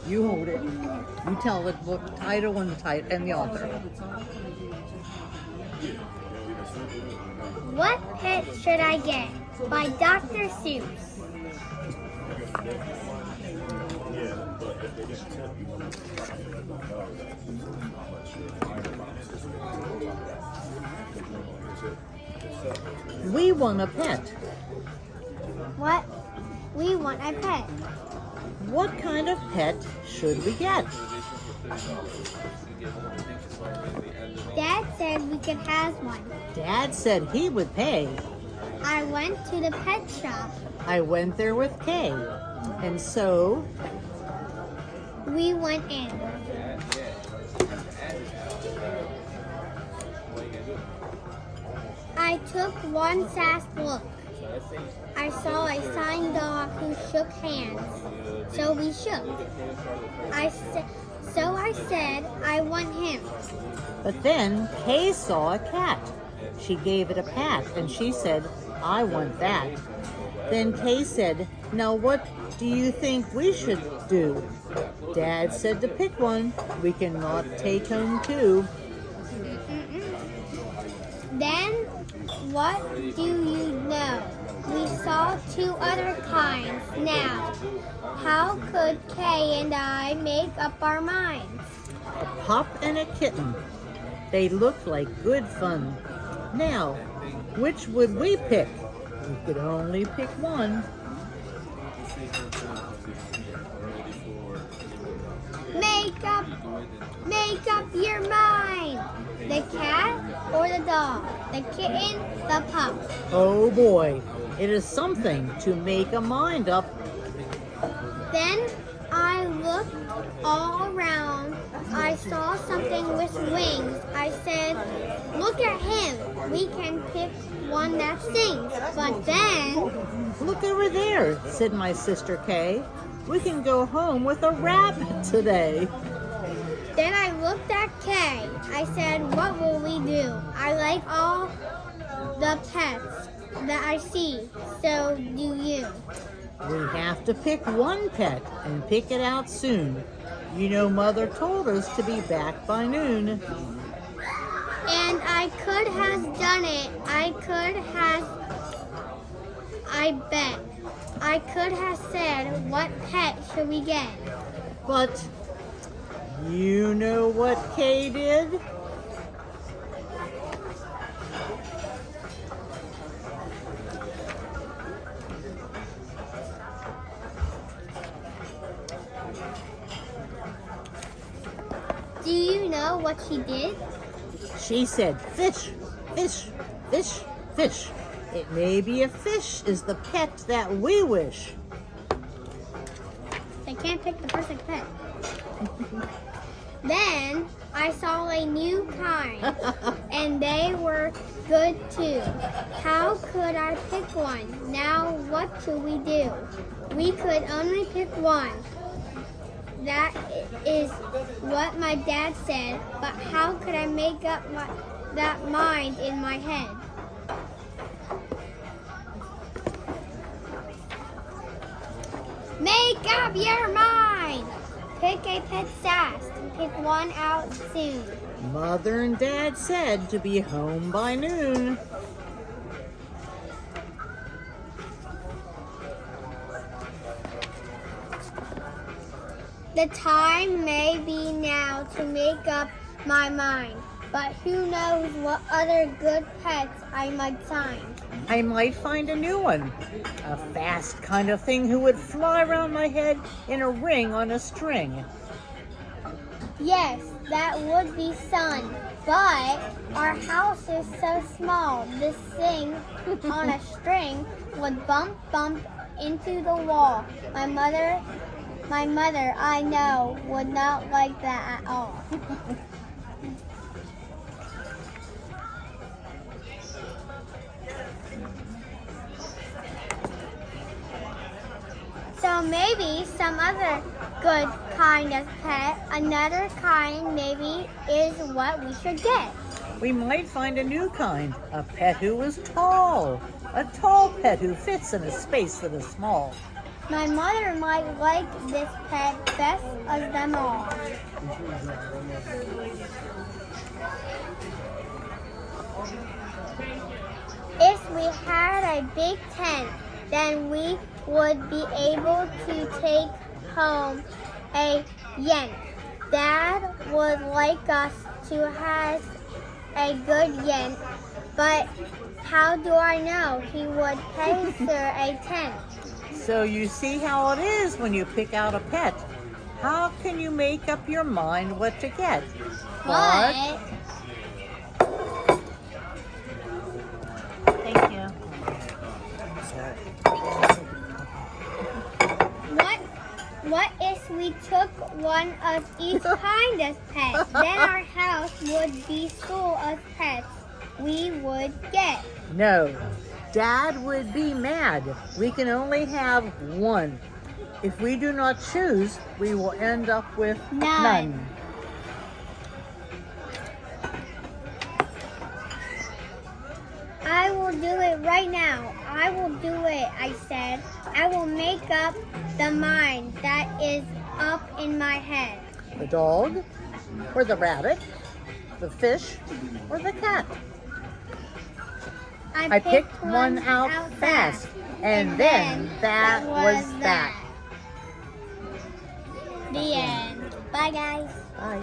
You hold it. You tell the book title and the author. What Pet Should I Get? By Dr. Seuss. We want a pet. What? We want a pet. What kind of pet should we get? Dad said we could have one. Dad said he would pay. I went to the pet shop. I went there with Kay. And so We went in. I took one fast look. I saw a sign dog who shook hands. So we shook. So I said, I want him. But then Kay saw a cat. She gave it a pat and she said, I want that. Then Kay said, now what do you think we should do? Dad said to pick one. We cannot take home two. Then, what do you know? We saw two other kinds now. How could Kay and I make up our minds? A pup and a kitten. They looked like good fun. Now, which would we pick? We could only pick one. Make up your mind. The cat or the dog? The kitten, the pup? Oh boy, it is something to make a mind up. Then I looked all around. I saw something with wings. I said, look at him. We can pick one that sings. But then, Look over there, said my sister Kay. We can go home with a rabbit today. then I looked at Kay. I said, what will we do? I like all the pets that I see. So do you. We have to pick one pet and pick it out soon. You know, Mother told us to be back by noon. And I could have done it. I bet. I could have said, what pet should we get? But you know what Kay did? Do you know what she did? She said, fish, fish, fish, fish. It may be a fish is the pet that we wish. They can't pick the perfect pet. Then I saw a new kind, and they were good too. How could I pick one? Now what should we do? We could only pick one. That is what my dad said, but how could I make up that mind in my head? Make up your mind! Pick a pet fast. Pick one out soon. Mother and Dad said to be home by noon. The time may be now to make up my mind, but who knows what other good pets I might find. I might find a new one. A fast kind of thing who would fly around my head in a ring on a string. Yes, that would be fun, but our house is so small. This thing on a string would bump into the wall. My mother, I know, would not like that at all. So maybe some other good kind of pet, another kind maybe is what we should get. We might find a new kind, a pet who is tall. A tall pet who fits in a space that is small. My mother might like this pet best of them all. If we had a big tent, then we would be able to take home a yen. Dad would like us to have a good yen, but how do I know he would pay for a tent? So you see how it is when you pick out a pet. How can you make up your mind what to get? But Thank you. what if we took one of each kind of pet? Then our house would be full of pets we would get. No, Dad would be mad. We can only have one. If we do not choose, we will end up with none. I will do it right now. I will do it, I said. I will make up the mind that is up in my head. The dog, or the rabbit, the fish, or the cat. I picked one out fast, and then that was that. The end. Bye, guys. Bye.